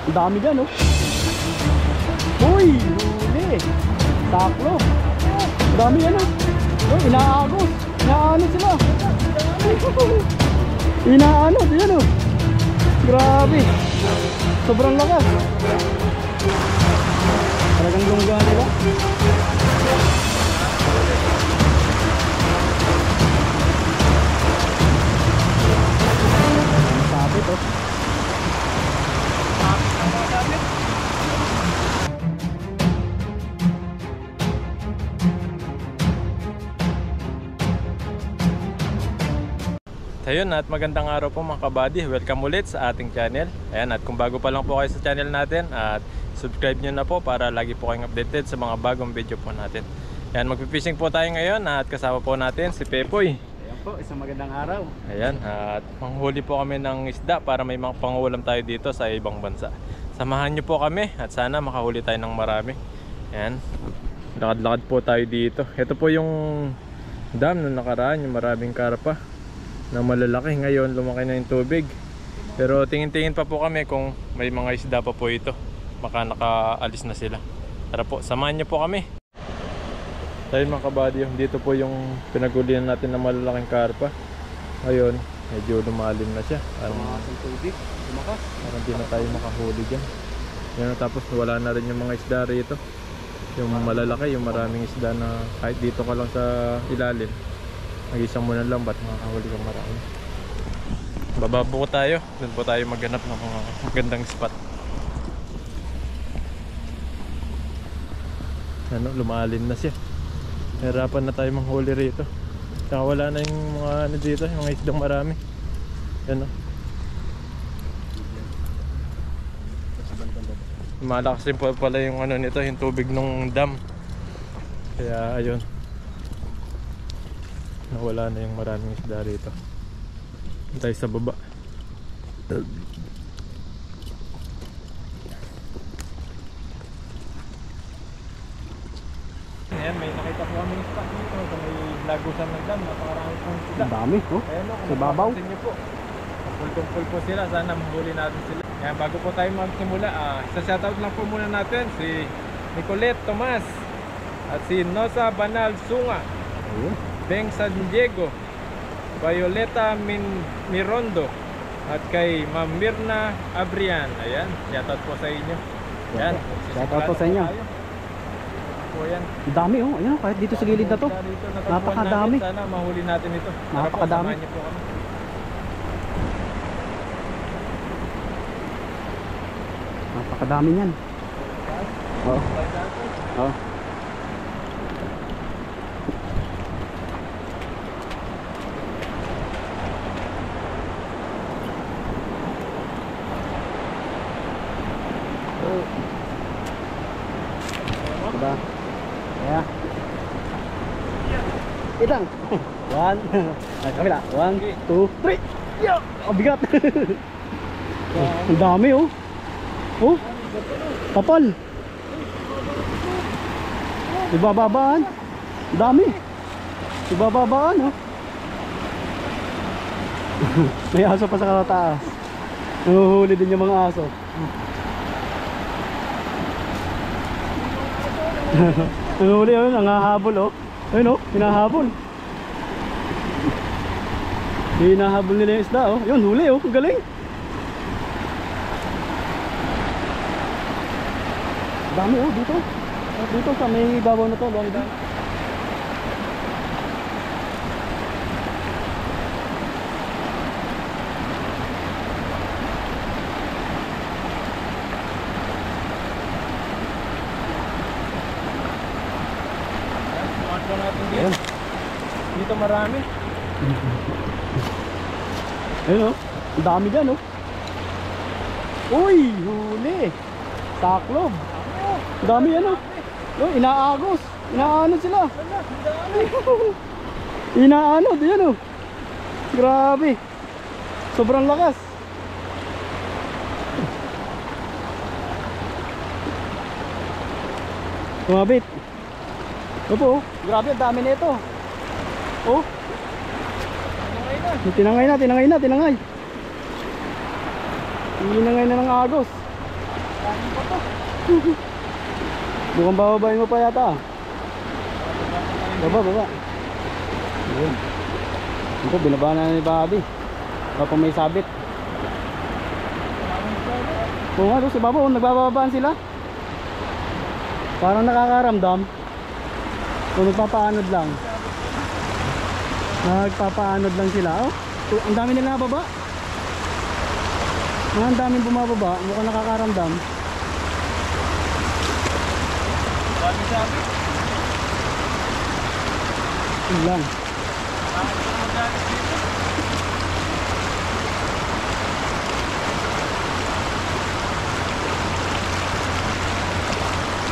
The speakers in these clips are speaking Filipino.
Ang dami dyan, oh. Uy, huli. Taklo. Ang dami yan, oh. Oh, inaagos. Inaano sila. Inaano, yan, oh. Grabe. Sobrang lakas. Talagang lungga nila. Sabi to. Ayun, at magandang araw po mga kabady. Welcome ulit sa ating channel. Ayan, at kung bago pa lang po kayo sa channel natin, at subscribe nyo na po para lagi po kayong updated sa mga bagong video po natin. Ayan, magpipishing po tayo ngayon at kasama po natin si Pepoy. Ayan po, isang magandang araw. Ayan, at manghuli po kami ng isda para may mga pangulam tayo dito sa ibang bansa. Samahan nyo po kami at sana makahuli tayo ng marami. Ayan, lakad-lakad po tayo dito. Ito po yung dam na nakaraan, yung maraming karpa na malalaki. Ngayon lumaki na yung tubig, pero tingin-tingin pa po kami kung may mga isda pa po ito, baka nakaalis na sila. Tara po, samahan nyo po kami. Tayo mga kabady, dito po yung pinagulian natin na malalaking karpa. Ngayon medyo lumalim na siya, Tumakas ang tubig, tumakas. parang di na tayo makahuli dyan. Yan, tapos wala na rin yung mga isda rito, yung malalaki, yung maraming isda na kahit dito ka lang sa ilalim, mag-isang muna lang, ba't makakahuli kang marami. Baba po tayo, doon po tayo maghanap ng mga magandang spot. Ano, lumalim na siya, hirapan na tayo manghuli rito. Saka wala na yung mga ano dito, yung mga isdang marami. Yan o, malakas rin po pala yung ano nito, yung tubig ng dam. Kaya ayun, nawala na yung maraming isda rito. Tayo sa baba. Ayan, may nakita po kami spot dito sa may lagusan ng dam. Napakarami pong isda. Ang dami, oh. Ayan o, Sa babaw. nyo po, full po sila. Sana mahuli natin sila. Ayan, bago po tayo magsimula, isa shoutout lang po muna natin si Nicolette Tomas at si Nosa Banal Sunga, Ayun. Beng San Diego, Violeta Mirondo, at kay Ma'am Mirna Abrian. Ayan, shoutout po sa inyo. Ayan, Shoutout po sa inyo. Po yan. Ang dami, oh. Ayun, kahit dito sa gilid na to. Napakadami. Sana mahuli natin ito. Napakadami. Samahan niyo po kami. Napakadami niyan. Oh. Oh. Diba? Kaya. Itang. 1. Ay, kabila. 1, 2, 3. Yo! Ang bigat. Ang dami, oh. Oh. Kapal. Ibababaan. Ang dami. Ibababaan, oh. May aso pa sa taas. Nahuhuli din yung mga aso. Nahuhuli, oh. Nangahabol, oh. Ayun, oh. Hinahabol. Hinahabol nila yung isda, oh. Yun, huli, oh. Ang galing. Dami, oh. Dito. Dito sa may babaw na to. Long dito. Ayan. Dito marami. Ayun, oh. Ang dami dyan, oh. Uy, huli. Taklob. Ang dami yan, oh. Oh, inaagos. Inaano sila. Inaano, diyan, oh. Grabe. Sobrang lakas. Tumabit. Opo, oh. Grabe, ang dami nito. Oh. Tinangay na. Tinangay na ng agos. Mukhang bababain mo pa yata ah. Baba. Ayun. Ito, binaba na ni Bobby. Kapag may sabit. Oo nga, doon si Babo, nagbababaan sila. Parang nakakaramdam. O nagpapaanod lang. Nagpapaanod lang sila. Oh, ang dami nila nababa. Ang daming bumababa, mukhang nakakaramdam. Dami sabi. Yun lang.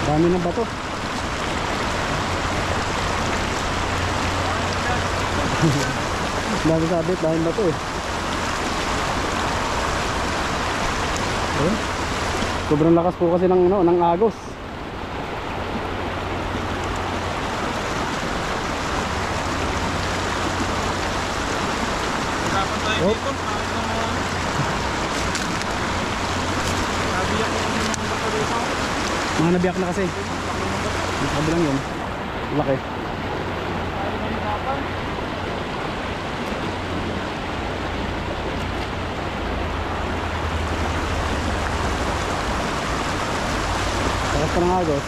Dami ng bato. Dami sabit, dami bato eh. Ayun. Sobrang lakas po kasi ng ng agos. Hirapan tayo Oh. dito. Nabiyak yung mga bato dito. Mga nabiyak na kasi. Yung kabilang yun. Laki. Tayo mahirapan. Lakas pa ng agos.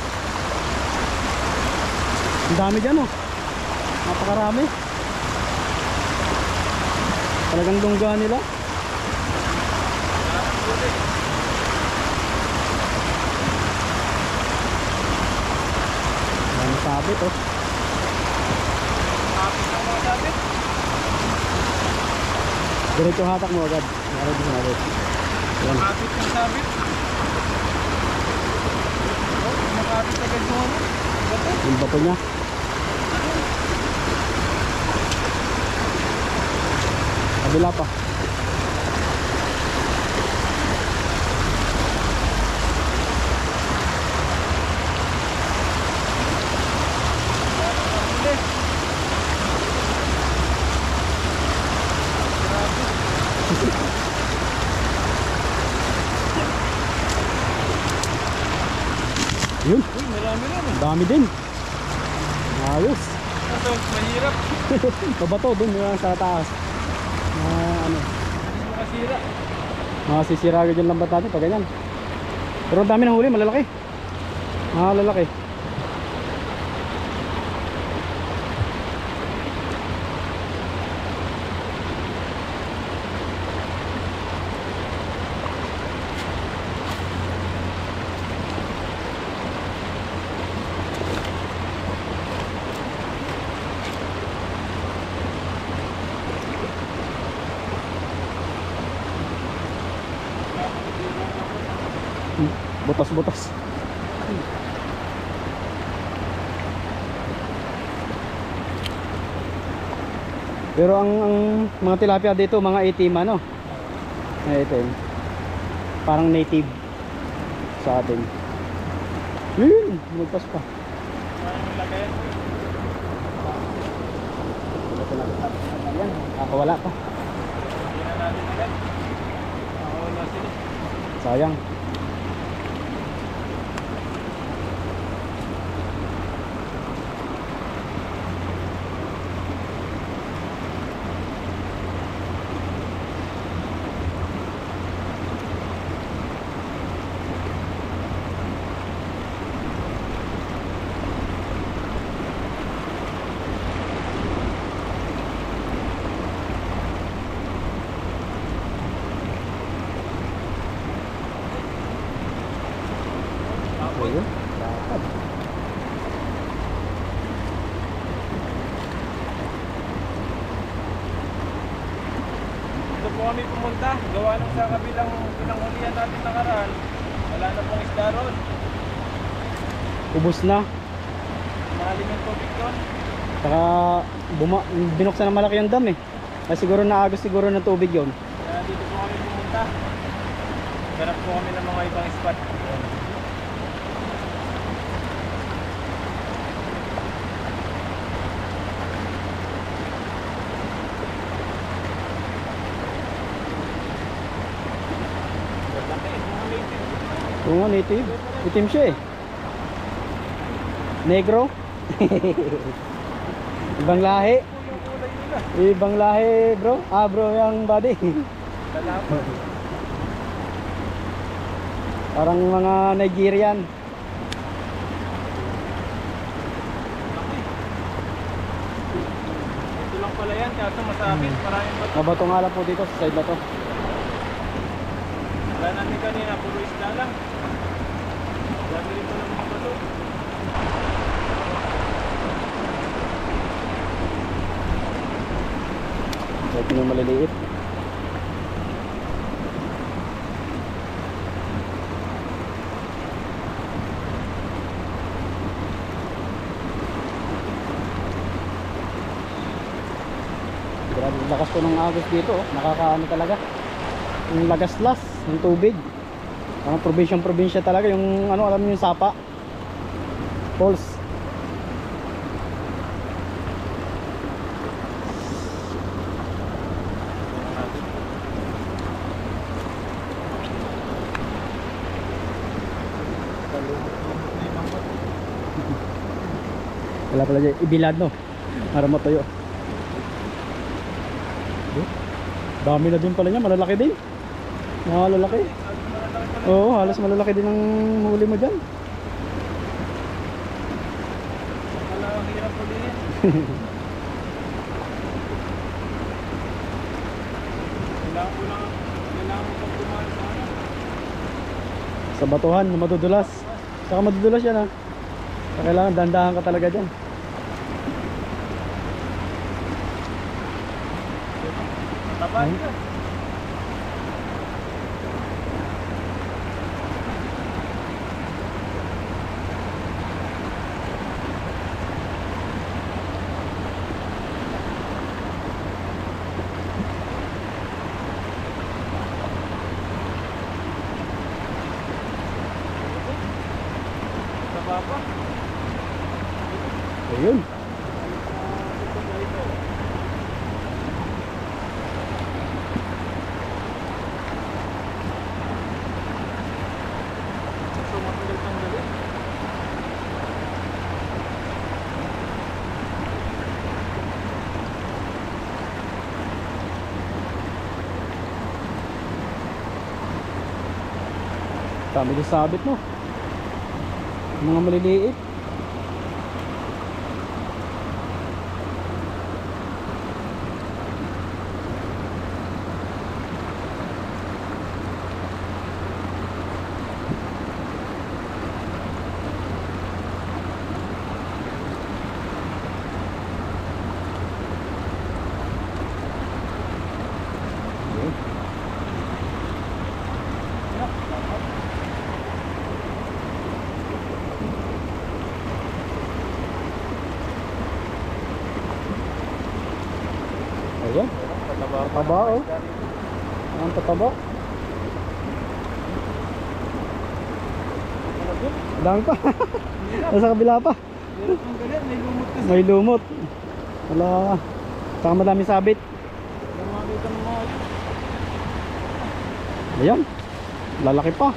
Ang dami dyan oh. Napakarami. Talagang lungga nila. Dami sabit oh. Kapit ang mga sabit. Diretso hatak mo agad. Nakarabi sa natin. Yan. Kapit ang sabit. Oh, makapit agad mo ano. Bato. Yung bato niya. Kabila pa. Yun. Uy, marami na. Ang dami din. Ayos. Ito, mahirap. Pabato dun yung sa taas. Ano, Makasira. masisira agad yung lambat natin pag ganyan. Pero ang dami ng huli, malalaki. Malalaki. Butas-butas. Pero ang mga tilapia dito, mga itim ano. Itim. Parang native sa atin. Yun, magpas pa. Ang laki. Yan, wala pa. Hindi na natin agad. Nakawala sila. Sayang. Ayun, dapat. Dito po kami pumunta. Gawa nung sa kabilang pinanghulihan natin nakaraan. Wala na pong isda ron. Ubus na. Mahaling yung tubig doon. Saka binuksan na malaki yung dam eh. Kaya siguro naagos siguro ng tubig yun. Kaya dito po kami pumunta. Ganap po kami ng mga ibang spot. Laki, mga native. Oo nga, native. Itim siya eh. Negro. Ibang lahi. Yung kulay nila. Ibang lahi bro. Ah bro, yung body. Lalapan. Parang mga Nigerian. Ito lang pala yan, kaso masabit. Maraming bato. Mabato nga lang po dito sa side na to. Wala natin kanina, puro isda lang. Dami rin pa ng mga bato. So, ito yung maliliit. Grabe yung lakas po ng agos dito, oh. Nakakaano talaga. Yung lagaslas ng tubig. Parang probinsya talaga yung ano, alam niyo yung Sapa Falls. Wala pala dyan, ibilad no para matuyo. Dami na din pala niya, malalaki din. Malalaki. Oo, halos malalaki din ang huli mo dyan. Wala ang hirap ulihin. Kailangan mo pag dumaan sa ano. Sa batuhan, madudulas. Saka madudulas yan ha. So, kailangan dandahan ka talaga dyan. Taban ka. Taba pa. Ayun. So matagal tanggalin. Dami din sabit mo. Mga maliliit. Ayan. Tataba oh. Ang tataba. Dami pa. Nasa kabila pa. Hirap tanggalin, may lumot kasi. May lumot. Wala. Saka madami sabit. Lumamit ang mga yun. Ayan. Lalaki pa.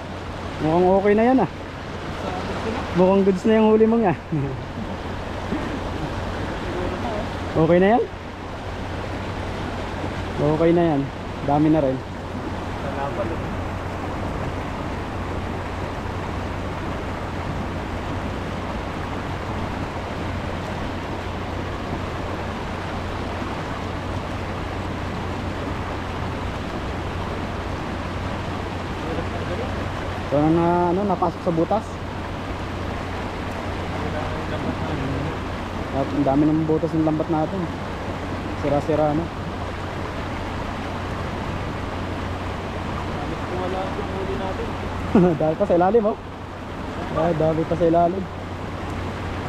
Mukhang okay na yan ah. Sabit ko na. Mukhang goods na yung huli mo nga. Siguro na Okay na yan? Okay na yan. Dami na rin. Lalapan eh. So na ano, napasok sa butas. At ang dami ng butas ng lambat natin. Sira-sira na. Halos kung wala yung huli natin. Dahil pa sa ilalim oh. Ay, dami pa sa ilalim.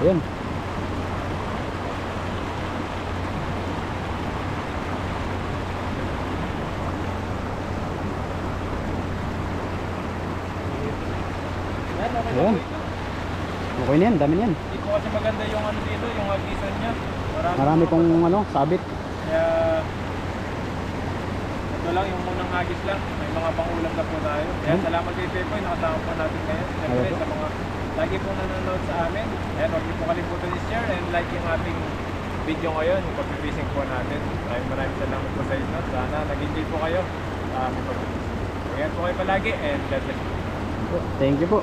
Ayan. Yan, okay Ayan. na po ito. Okay na yan, dami na yan. Hindi po kasi maganda yung ano dito, yung agisan niya. Marami pong ano, sabit. Kaya ito ito lang, yung unang hagis lang. May mga pangulam na po tayo. Kaya salamat kay Pepoy, nakasama po natin ngayon. Siyempre sa mga lagi po nanonood sa amin. Ayan, huwag niyo po kalimutan i-share and like yung ating video ngayon, yung pag-fishing po natin. Maraming salamat po sa inyo. Sana nag-enjoy po kayo sa aming pag-fishing. Ayan po kayo palagi and God bless you. Thank you po.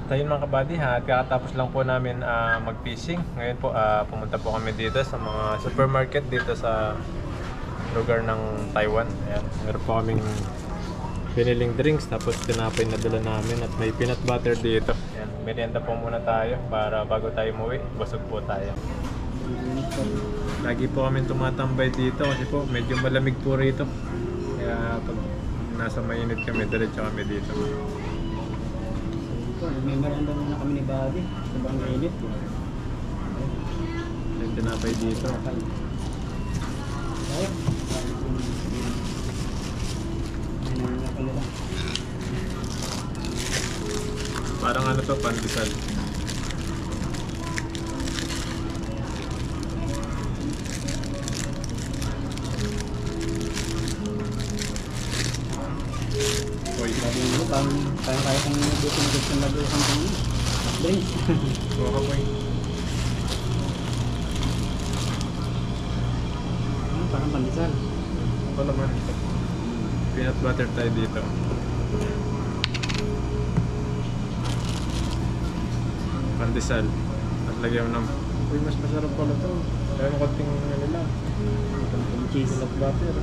Tayo mga kabady ha, at kakatapos lang po namin mag-fishing. Ngayon po pumunta po kami dito sa mga supermarket dito sa lugar ng Taiwan. Ayan, meron po kaming piniling drinks tapos tinapay na dala namin at may peanut butter dito. Ayan, merienda po muna tayo para bago tayo umuwi, busog po tayo. Lagi po kami tumatambay dito kasi po medyo malamig po rito. Kaya pag nasa mainit kami, diretso kami dito. May merienda muna kami ni Buddy. Sobrang init. Yung tinapay dito. Parang ano to, pandesal. Oy, Sabi mo, parang kaya kong gusto ng lagyan kong drinks. buka po eh. Parang pandesal. Ito naman. Peanut butter tayo dito. Pandesal. At lagyan mo ng... Uy, mas masarap pala ito. Kaya mo konting ano lang. Konting cheese. Peanut butter.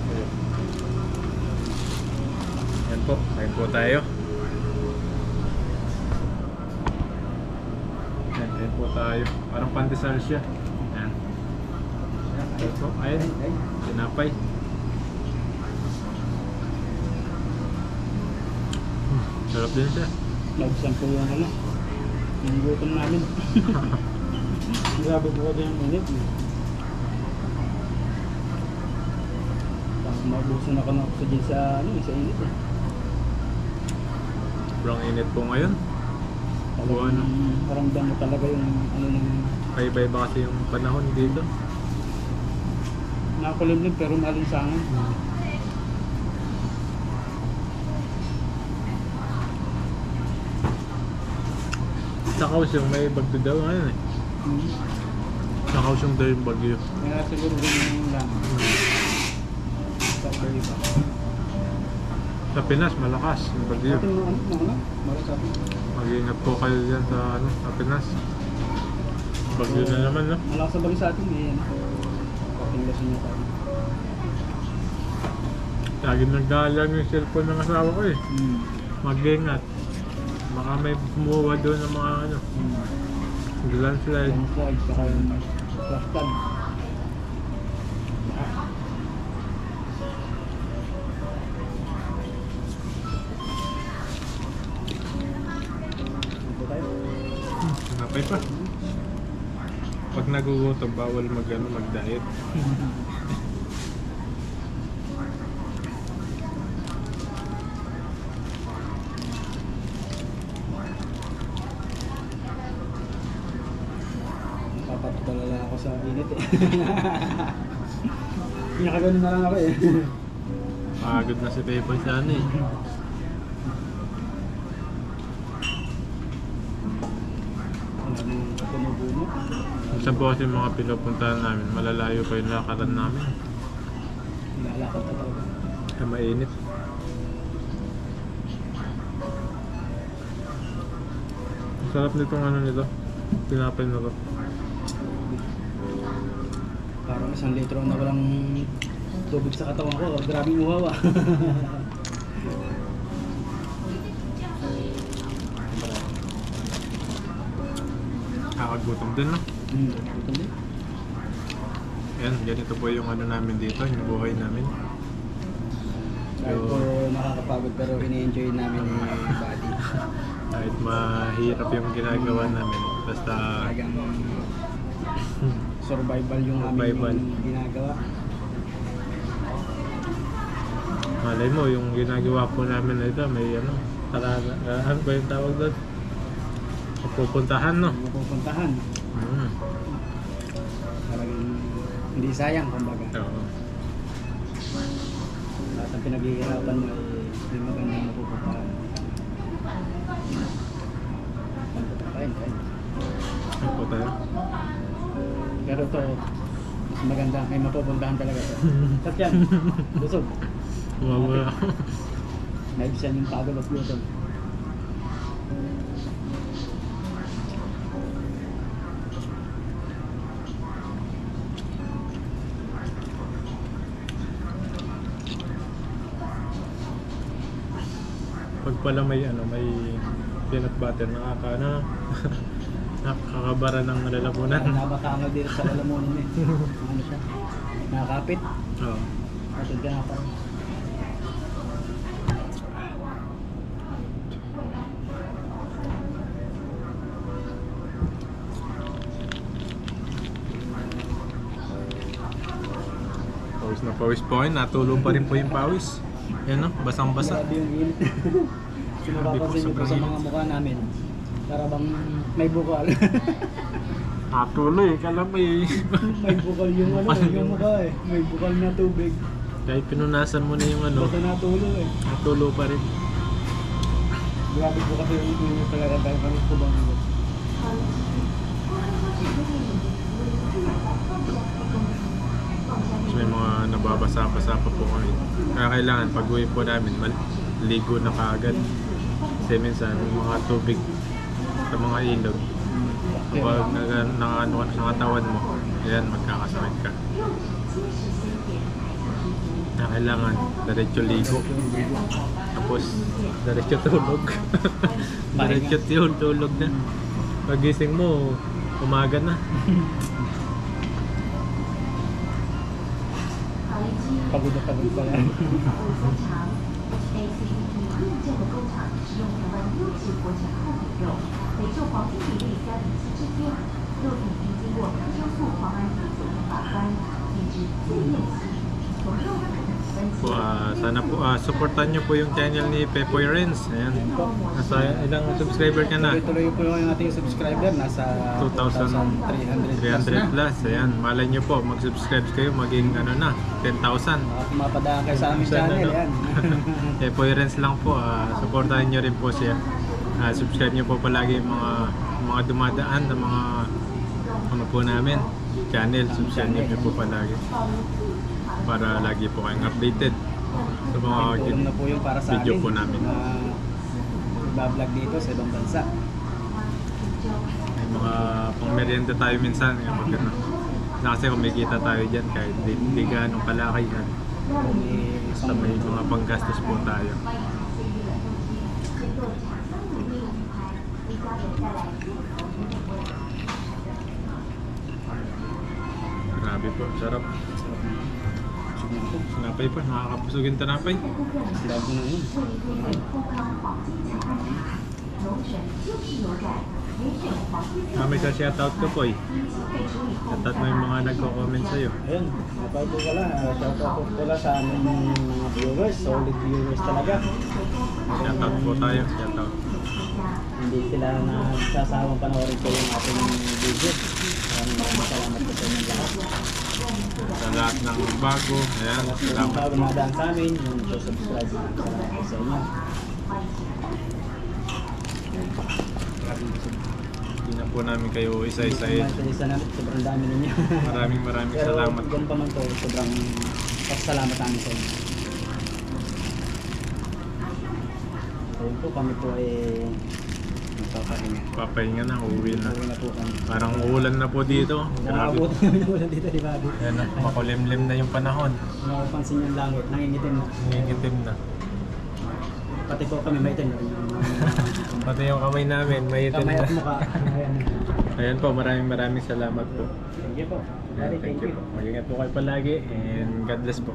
Ayun. Yan po. Kain po tayo. Yan, kain po tayo. Parang pandesal siya. Yan. Ayun po. Ayun. Tinapay. Sarap din siya. Nagsan po yung ano. Yung gutom namin. Grabe po ko din yung init. Tapos mabusan ako ng oxygen sa init eh. Sobrang init po ngayon. Talagang maramdam mo talaga yung ano ng Kaiba-iba kasi yung panahon dito. nakakulimlim pero malinsangan. Sa Kaohsiung may bagyo daw ngayon eh. Sa Kaohsiung daw yung bagyo. Kaya siguro ganyan yung lang. Sa iba. Sa Pinas malakas yung bagyo. Atin mo ano? Malasabi. Mag-iingat po kayo dyan sa, sa Pinas. Bagyo na naman no? Malakas sa bagay sa atin eh. Kaping lesson niya tayo. Laging nagdalang yung cellphone ng asawa ko eh. Mag-iingat. Baka may bumuwa doon ng mga ano. Landslide. Landslide, saka yung flash flood. Ito tayo. Napay pa. Pag nagugutom, bawal mag-diet. Napapatulala ako sa init eh. Nakaganon na lang ako eh. Pagod na si Pepoy sa ano eh. Tumubuno. Sa po kasi mga pinupuntahan namin, malalayo pa yung lakaran namin. Lalakad na talaga. Kaya mainit. Ang sarap nitong ano nito. Tinapay na to. Parang 1 litro na walang tubig sa katawan ko. Grabe yung uhaw ah. Nakakagutom din no? Gutom din. Yan, ganito po yung ano namin dito, yung buhay namin. Kahit po nakakapagod pero ini-enjoy namin ni Buddy. Kahit mahirap yung ginagawa namin, basta Talagang survival yung Survival. aming ginagawa. malay mo yung ginagawa po namin na ito, may ano, ano ba yung tawag doon? Pupuntahan no? Mapupuntahan. Mm. Talagang Hindi sayang, kumbaga. Oo. Lahat ang pinaghihirapan mo ay hindi magandang mapupuntahan. Kain. Ano po tayo? Pero ito, mas maganda. May mapupuntahan talaga ito. At yan, busog. Wawa. Naibsan yung pagod at gutom. Pag pala may peanut butter, nakakabara ng lalamunan. Nabakangal dito sa lalamunan eh. Ano siya? Nakakapit. Oo. Matod ka na pa. Pawis na pawis po yun. Natulog pa rin po yung pawis. Yan no, basang-basa. Grabe yung init. Kung mapapansin niyo po sa mga mukha namin, para bang may bukal. Natuloy, kalamay. May bukal yung yung mukha eh. May bukal na tubig. Kahit pinunasan mo na yung Basta natulo eh. natulo pa rin. Grabe po kasi yung init talaga dahil kami po bang init. So, may mga nababasa-basa pa po kami. Kaya kailangan pag-uwi po namin, maligo na kaagad. Kasi minsan, mga tubig sa mga ilog. Kapag nakatawan mo, yan, magkakasakit ka. Kaya kailangan, diretso ligo. Tapos, diretso tulog. Diretso tulog na. Pagising mo, umaga na. Pagod na pagod pa yan. Sana po supportan nyo po yung channel ni Pepoy Renz. Ayan. Nasa ilang subscriber ka na? Tuloy po yung ating subscriber. Nasa 2,300 plus. Ayan, malay nyo po, mag-subscribe kayo, maging 10,000. Mapadaan kayo sa aming channel. Yan. Pepoy Renz lang po, supportahan nyo rin po siya. Subscribe nyo po palagi yung mga dumadaan na mga po namin channel. Subscribe nyo po palagi para lagi po kayong updated sa mga Tulong na po yung para sa video amin po namin. Nagbablog dito sa ibang bansa. May mga pang-merienda tayo minsan kapag kasi kumikita tayo dyan kahit di ganong kalaki yan. Basta may mga panggastos po tayo. Grabe po, sarap. Tinapay pa, nakakapusugin tinapay. Love ko na yun. May sa shoutout ko po eh. Shoutout mo yung mga nagko-comment sa'yo. Ayun, napay po pala. Shoutout po pala sa aming mga viewers. Solid viewers talaga. Shoutout po tayo, shoutout. Hindi sila nagsasawang panoorin ko yung ating video. Maraming salamat po sa inyo lahat. Sa lahat ng bago, ayan, Salamat salamat po po. nadaan sa amin. Yung subscribe. Salamat po sa inyo. Hindi na po namin kayo isa-isahin. Isa namin, sobrang dami ninyo. Maraming Pero salamat po. ganun pa man po, sobrang pasalamat namin sa inyo. Ayun po, kami po ay magpapahinga. Papahinga na, uuwi na. Uwi na po kami. Parang uulan na po dito. Grabe. Nakabot namin ulan dito, di ba? Ayan na, makulimlim na yung panahon. Mapapansin yung langit, nangingitim na. Nangingitim na. Pati po kami maitim na. Pati yung kamay namin, may itim Kamay na. at mukha. Ayan. Ayan po, maraming salamat po. Thank you po. Daddy, Thank you po. Mag-ingat po kayo palagi and God bless po.